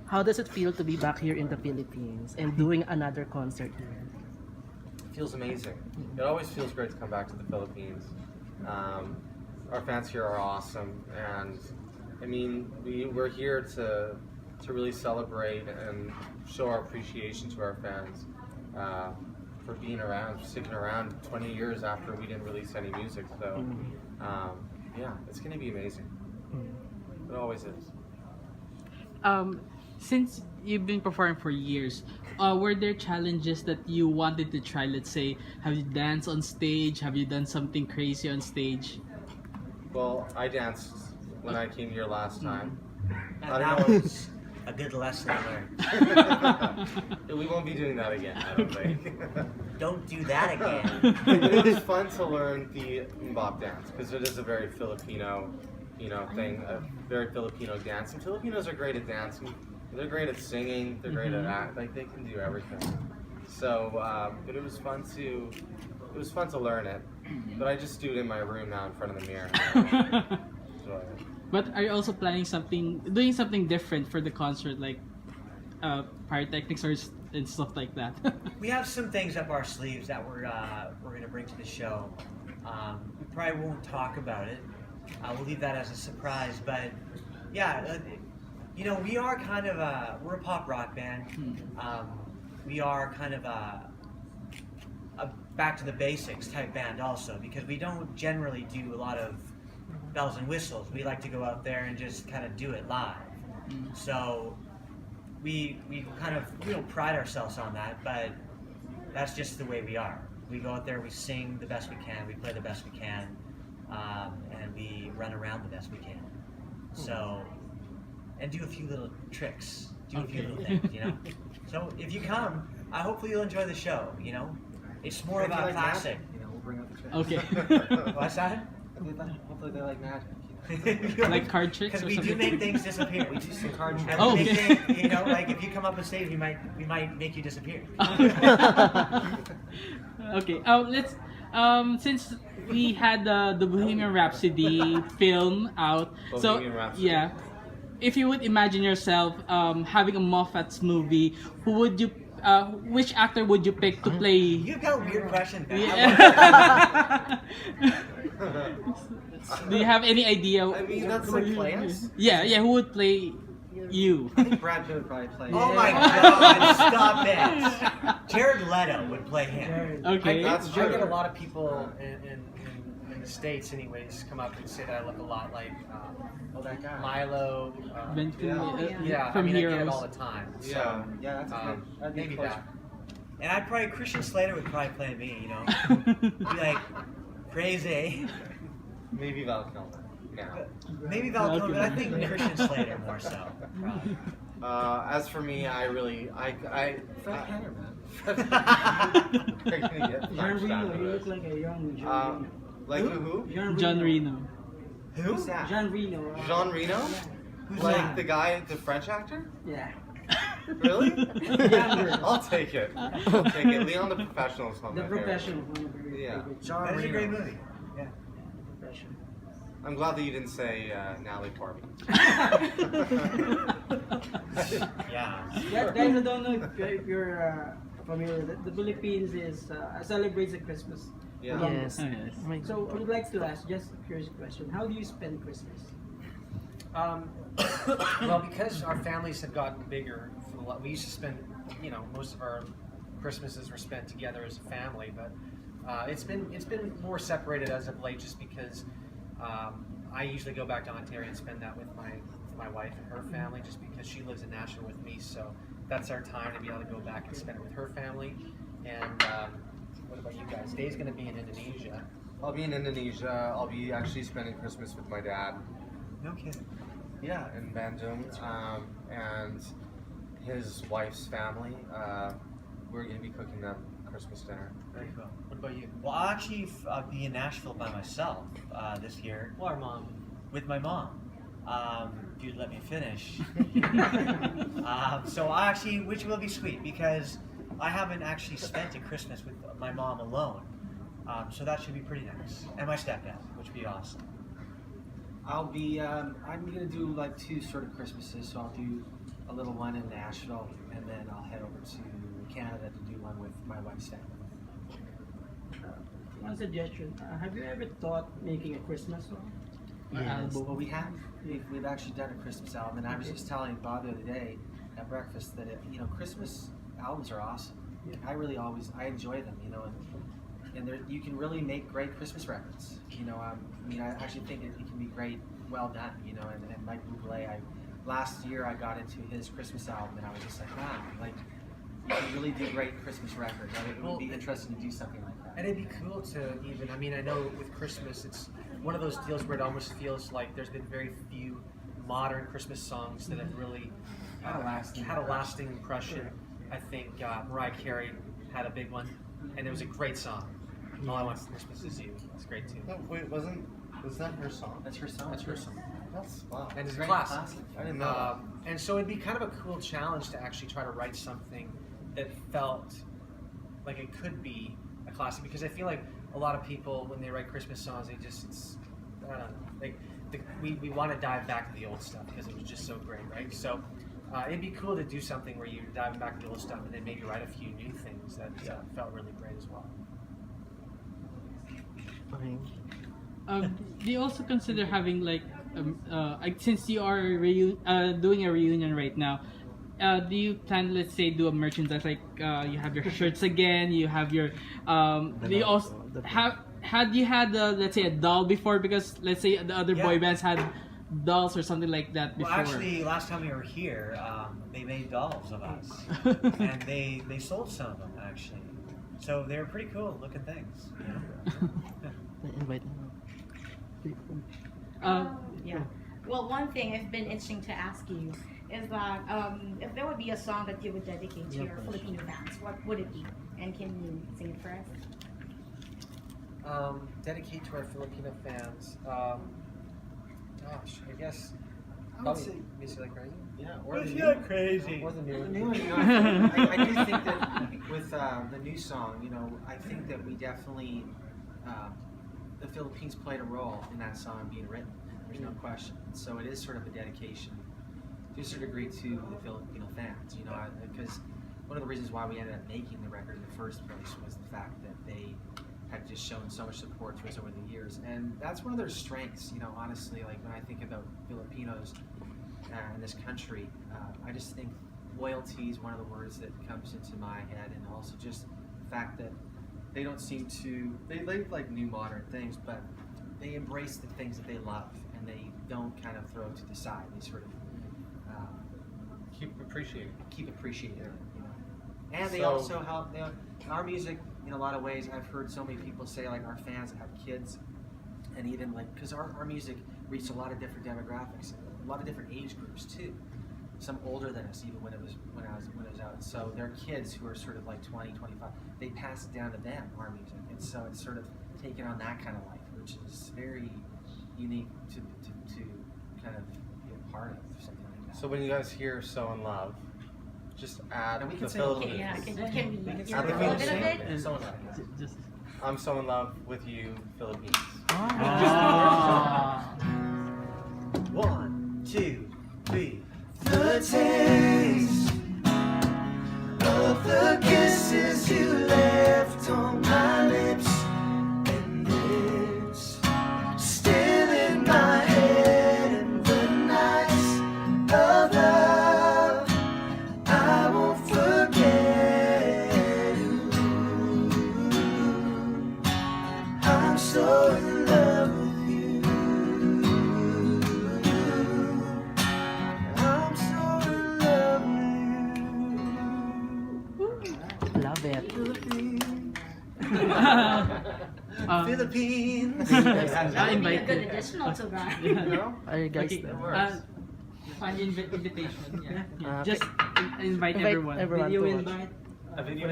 How does it feel to be back here in the Philippines and doing another concert here? Feels amazing. It always feels great to come back to the Philippines. Our fans here are awesome, and I mean, we're here to really celebrate and show our appreciation to our fans for being around, sticking around 20 years after we didn't release any music. So yeah, it's going to be amazing. It always is. Since you've been performing for years, were there challenges that you wanted to try? Let's say, have you danced on stage? Have you done something crazy on stage? Well, I danced when I came here last time. And I that don't know. was a good lesson learned. We won't be doing that again, I don't think. Don't do that again. It was fun to learn the mbop dance because it is a very Filipino, thing, a very Filipino dance. And Filipinos are great at dancing. They're great at singing. They're great at act. Like they can do everything. So, but it was fun to learn it. But I just do it in my room now in front of the mirror. Enjoy it. But are you also planning doing something different for the concert, like pyrotechnics and stuff like that? We have some things up our sleeves that we're going to bring to the show. We probably won't talk about it. We'll leave that as a surprise. But yeah, we are kind of we're a pop rock band. We are kind of a back to the basics type band also, because we don't generally do a lot of bells and whistles. We like to go out there and just kind of do it live. So we kind of pride ourselves on that, but that's just the way we are. We go out there, we sing the best we can, we play the best we can, and we run around the best we can. So, and do a few little tricks, do a few little things, So if you come, hopefully you'll enjoy the show, It's more If you about like classic. magic, we'll bring out the tricks. Okay. What's that? Hopefully they like magic. Like card tricks Because or we do something? make things disappear. We do some card tricks. And Oh, we make okay. things, like if you come up on stage, we might make you disappear. Okay. Let's since we had the Bohemian Rhapsody film out, Bohemian Rhapsody. yeah, if you would imagine yourself having a Moffats movie, which actor would you pick to play? You've got weird questions. Man. Yeah. Do you have any idea? I mean, that's like plans. Yeah, who would play you? I think Brad Pitt would probably play. Oh my God! Stop it. Jared Leto would play him. Okay. That's I true. get a lot of people in the States anyways come up and say that I look a lot like that guy. Milo. Ben from, Yeah, from I mean, I get it Heroes. all the time. So, Yeah, that's a good. maybe that. And Christian Slater would probably play me. Be like crazy. Maybe Val Kilmer. No. Maybe Val Kilmer, but I think Christian Slater more so. Probably. As for me, Frank Henner, man. They're gonna get John punched out Reno, of you this. look like a young John Reno. Like who? John Reno. Who's that? John Reno. Jean Reno? Who's Like that? the guy, the French actor? Yeah. Really? Younger. I'll take it. I'll take it. Leon the Professional is one of The my favorites. Professional. One of your Yeah. favorites. John That is a great Reno. movie. Yeah. Professional. I'm glad that you didn't say Natalie Portman. Yeah. Yeah, guys, I don't know if you're familiar. The Philippines celebrates the Christmas. Yeah. Yes. Oh, yes. So I would like to ask just a curious question. How do you spend Christmas? Well, because our families have gotten bigger, we used to spend, most of our Christmases were spent together as a family, but it's been more separated as of late, just because I usually go back to Ontario and spend that with my wife and her family, just because she lives in Nashville with me. So that's our time to be able to go back and spend it with her family. And what about you guys? Dave's going to be in Indonesia. I'll be in Indonesia. I'll be actually spending Christmas with my dad. No kidding. Yeah, in Bandung. And his wife's family. We're going to be cooking them Christmas dinner. Very cool. What about you? Well, I'll actually be in Nashville by myself this year. Well, our mom. With my mom. If you'd let me finish. So which will be sweet, because I haven't actually spent a Christmas with my mom alone. So that should be pretty nice. And my stepdad, which would be awesome. I'm gonna do like 2 sort of Christmases, so I'll do a little one in Nashville, and then I'll head over to Canada to do one with my wife's family. One suggestion: have you ever thought making a Christmas song? Or Yes. album? Well, we've actually done a Christmas album, and I was just telling Bob the other day at breakfast that Christmas albums are awesome. Yeah. I enjoy them, and you can really make great Christmas records. I actually think it can be great, well done. And Mike Bublé, last year I got into his Christmas album, and I was just like, wow, like you can really do great Christmas records. It would be interesting to do something like that. And it'd be cool to even, I know with Christmas, it's one of those deals where it almost feels like there's been very few modern Christmas songs that have really had a lasting impression. I think Mariah Carey had a big one, and it was a great song. All I Want for Christmas Is You. It's great too. No, wait, was that her song? That's her song. That's her song. That's wow. And it's Great classic. I didn't know. And so it'd be kind of a cool challenge to actually try to write something that felt like it could be a classic, because I feel like a lot of people, when they write Christmas songs, I don't know, we want to dive back to the old stuff because it was just so great, right? So it'd be cool to do something where you're diving back to the old stuff and then maybe write a few new things that felt really great as well. Do you also consider having since you are doing a reunion right now? Do you plan, let's say, do a merchandise you have your shirts again? You have your do you also had you had let's say a doll before? Because let's say the other boy bands had dolls or something like that before. Well, actually, last time we were here, they made dolls of us, and they sold some of them actually. So they were pretty cool looking things. Invite Yeah. Well, one thing it's been interesting to ask you is that if there would be a song that you would dedicate to your Filipino fans, what would it be? And can you sing it for us? Dedicate to our Filipino fans. Gosh, I guess. I would say, Miss You Like Crazy? yeah, or the It's new, not crazy. Or the new the one. new one. I do think that with the new song, I think that we definitely the Philippines played a role in that song being written. There's no question. So it is sort of a dedication to a certain degree to the Filipino fans. Because one of the reasons why we ended up making the record in the first place was the fact that they had just shown so much support to us over the years, and that's one of their strengths. Honestly, like when I think about Filipinos in this country, I just think loyalty is one of the words that comes into my head, and also just the fact that they don't seem to they like new modern things, but they embrace the things that they love, and they don't kind of throw it to the side. They sort of Keep appreciating. keep appreciating it. And they So- also help. Our music, in a lot of ways, I've heard so many people say, like our fans that have kids, and even because our music reached a lot of different demographics, a lot of different age groups too. Some older than us, even when it was out. And so their kids who are sort of like 20, 25, they pass it down to them, our music, and so it's sort of taken on that kind of life, which is very unique to kind of be a part of something like that. So when you guys hear "So in Love," just add And we the can sing- Philippines. Yeah, can we We can hear sing a it. little bit of it? And so on. Just I'm so in love with you, Philippines. Ah. 1, 2, 3. The taste of the kisses you left on my lips, and it's still in my head. And the nights of love I won't forget. I'm so in love with you. I'm so in love with you. Love it. Philippines. I Be invite a good you. additional to that. Are you guys an invitation? Yeah. Just invite everyone. Will you invite? A video